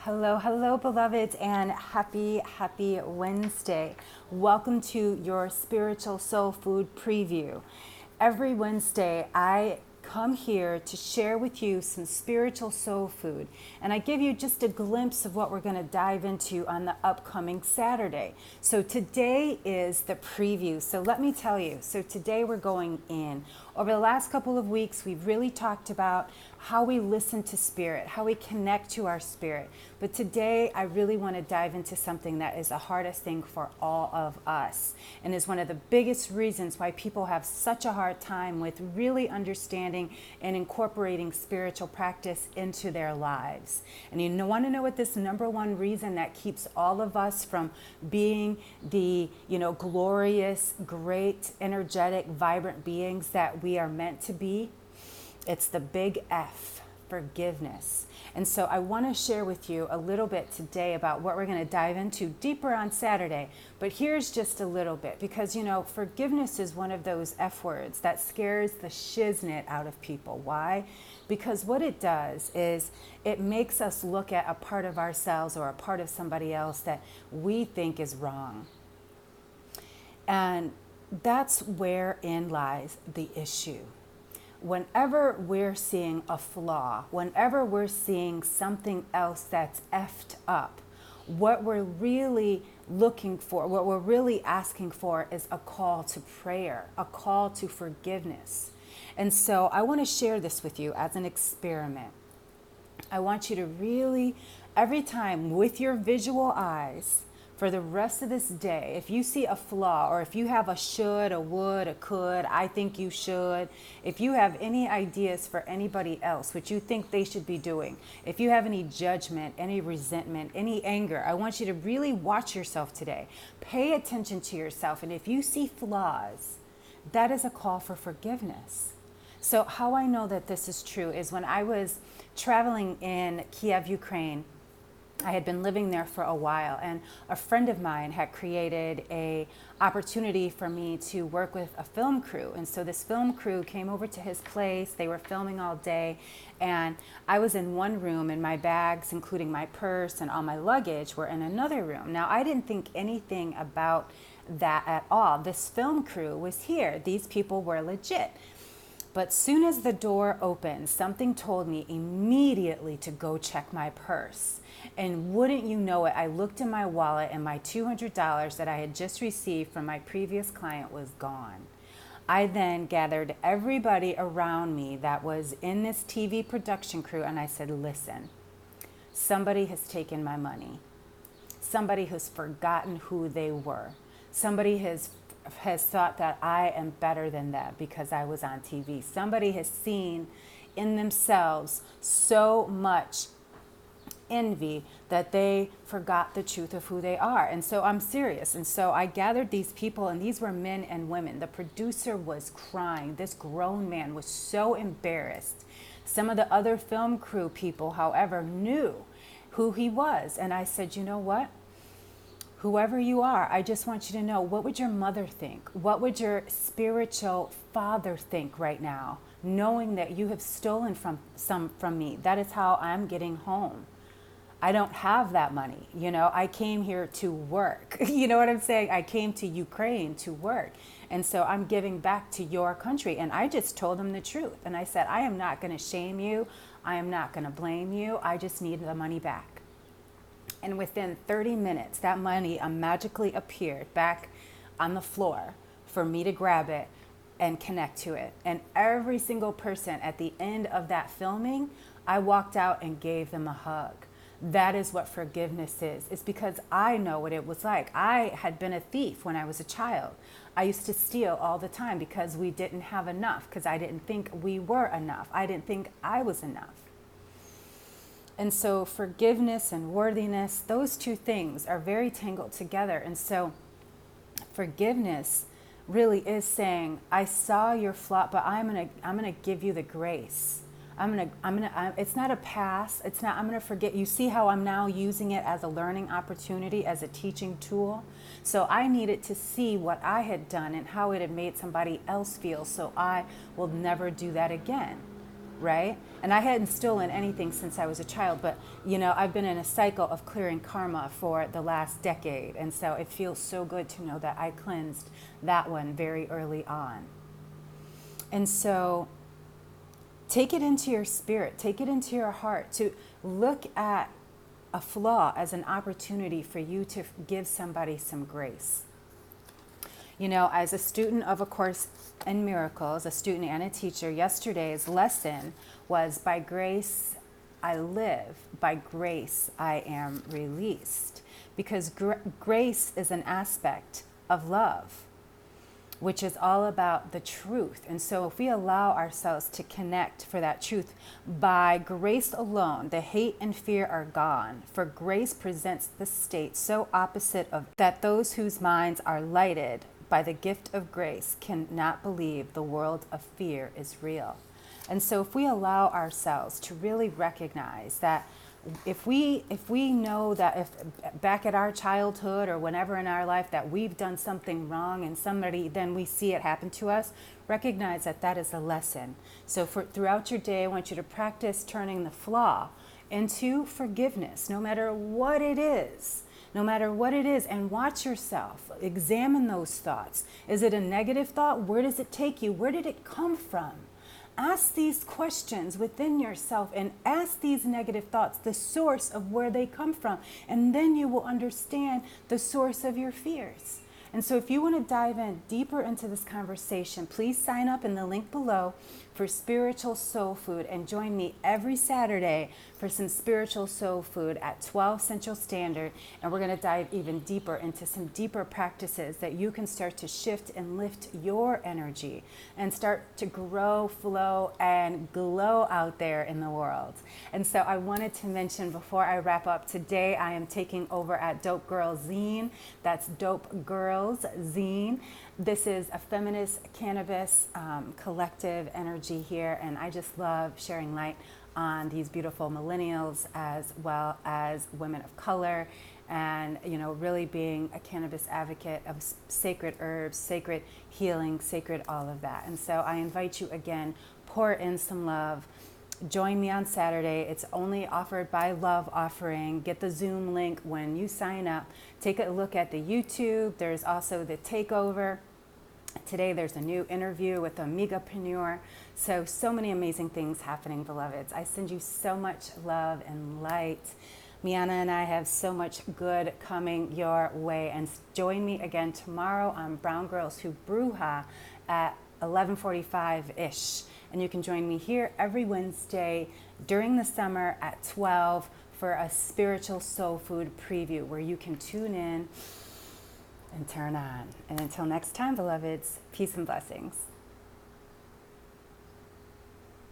Hello, hello, beloveds, and happy Wednesday. Welcome to your spiritual soul food preview. Every Wednesday, I come here to share with you some spiritual soul food, and I give you just a glimpse of what we're going to dive into on the upcoming Saturday. So today is the preview. So let me tell you, so today we're going in. Over the last couple of weeks, we've really talked about how we listen to spirit, how we connect to our spirit. But today, I really want to dive into something that is the hardest thing for all of us, and is one of the biggest reasons why people have such a hard time with really understanding and incorporating spiritual practice into their lives. And you want to know what this number one reason that keeps all of us from being the, glorious, great, energetic, vibrant beings that we are meant to be? It's the big F, forgiveness. And so I want to share with you a little bit today about what we're going to dive into deeper on Saturday. But here's just a little bit, because, forgiveness is one of those F words that scares the shiznit out of people. Why? Because what it does is it makes us look at a part of ourselves or a part of somebody else that we think is wrong. And that's wherein lies the issue. Whenever we're seeing a flaw, whenever we're seeing something else that's effed up, what we're really looking for, what we're really asking for is a call to prayer, a call to forgiveness. And so I want to share this with you as an experiment. I want you to really, every time with your visual eyes, for the rest of this day, if you see a flaw, or if you have a should, a would, a could, I think you should, if you have any ideas for anybody else, what you think they should be doing, if you have any judgment, any resentment, any anger, I want you to really watch yourself today. Pay attention to yourself. And if you see flaws, that is a call for forgiveness. So how I know that this is true is when I was traveling in Kiev, Ukraine. I had been living there for a while, and a friend of mine had created a opportunity for me to work with a film crew. And so this film crew came over to his place. They were filming all day, and I was in one room, and my bags, including my purse and all my luggage, were in another room. Now, I didn't think anything about that at all. This film crew was here. These people were legit. But soon as the door opened, something told me immediately to go check my purse. And wouldn't you know it, I looked in my wallet and my $200 that I had just received from my previous client was gone. I then gathered everybody around me that was in this TV production crew, and I said, listen, somebody has taken my money. Somebody has forgotten who they were. Somebody has thought that I am better than that because I was on TV. Somebody has seen in themselves so much envy that they forgot the truth of who they are. And so I'm serious. And so I gathered these people, and these were men and women. The producer was crying. This grown man was so embarrassed. Some of the other film crew people, however, knew who he was. And I said, you know what? Whoever you are, I just want you to know, what would your mother think? What would your spiritual father think right now, knowing that you have stolen from me? That is how I'm getting home. I don't have that money. I came here to work. You know what I'm saying? I came to Ukraine to work. And so I'm giving back to your country. And I just told them the truth. And I said, I am not going to shame you. I am not going to blame you. I just need the money back. And within 30 minutes, that money magically appeared back on the floor for me to grab it and connect to it. And every single person at the end of that filming, I walked out and gave them a hug. That is what forgiveness is. It's because I know what it was like. I had been a thief when I was a child. I used to steal all the time because we didn't have enough, because I didn't think we were enough. I didn't think I was enough. And so forgiveness and worthiness, those two things are very tangled together. And so forgiveness really is saying, I saw your flaw, but I'm gonna give you the grace. It's not a pass. It's not, I'm gonna forget. You see how I'm now using it as a learning opportunity, as a teaching tool. So I needed to see what I had done and how it had made somebody else feel, so I will never do that again. right? And I hadn't stolen anything since I was a child, but I've been in a cycle of clearing karma for the last decade. And so it feels so good to know that I cleansed that one very early on. And so take it into your spirit, take it into your heart to look at a flaw as an opportunity for you to give somebody some grace. As a student of A Course in Miracles, a student and a teacher, yesterday's lesson was, by grace I live, by grace I am released. Because grace is an aspect of love, which is all about the truth. And so if we allow ourselves to connect for that truth, by grace alone, the hate and fear are gone. For grace presents the state so opposite of that those whose minds are lighted by the gift of grace cannot believe the world of fear is real. And so if we allow ourselves to really recognize that if we know that if back at our childhood or whenever in our life that we've done something wrong and then we see it happen to us, recognize that that is a lesson. So throughout your day, I want you to practice turning the flaw into forgiveness, no matter what it is. No matter what it is, and watch yourself. Examine those thoughts. Is it a negative thought? Where does it take you? Where did it come from? Ask these questions within yourself and ask these negative thoughts the source of where they come from. And then you will understand the source of your fears. And so if you want to dive in deeper into this conversation, please sign up in the link below for Spiritual Soul Food and join me every Saturday for some spiritual soul food at 12 Central Standard. And we're going to dive even deeper into some deeper practices that you can start to shift and lift your energy and start to grow, flow, and glow out there in the world. And so I wanted to mention before I wrap up, today I am taking over at Dope Girl Zine. That's Dope Girls Zine. This is a feminist cannabis collective energy here, and I just love sharing light on these beautiful millennials as well as women of color, and really being a cannabis advocate of sacred herbs, sacred healing, sacred all of that. And so I invite you again, pour in some love. Join me on Saturday. It's only offered by Love Offering. Get the Zoom link when you sign up. Take a look at the YouTube. There's also the takeover. Today there's a new interview with a megapreneur. So many amazing things happening, beloveds. I send you so much love and light. Miana and I have so much good coming your way. And join me again tomorrow on Brown Girls Who Bruja at 11:45-ish. And you can join me here every Wednesday during the summer at 12 for a spiritual soul food preview where you can tune in and turn on. And until next time, beloveds, peace and blessings.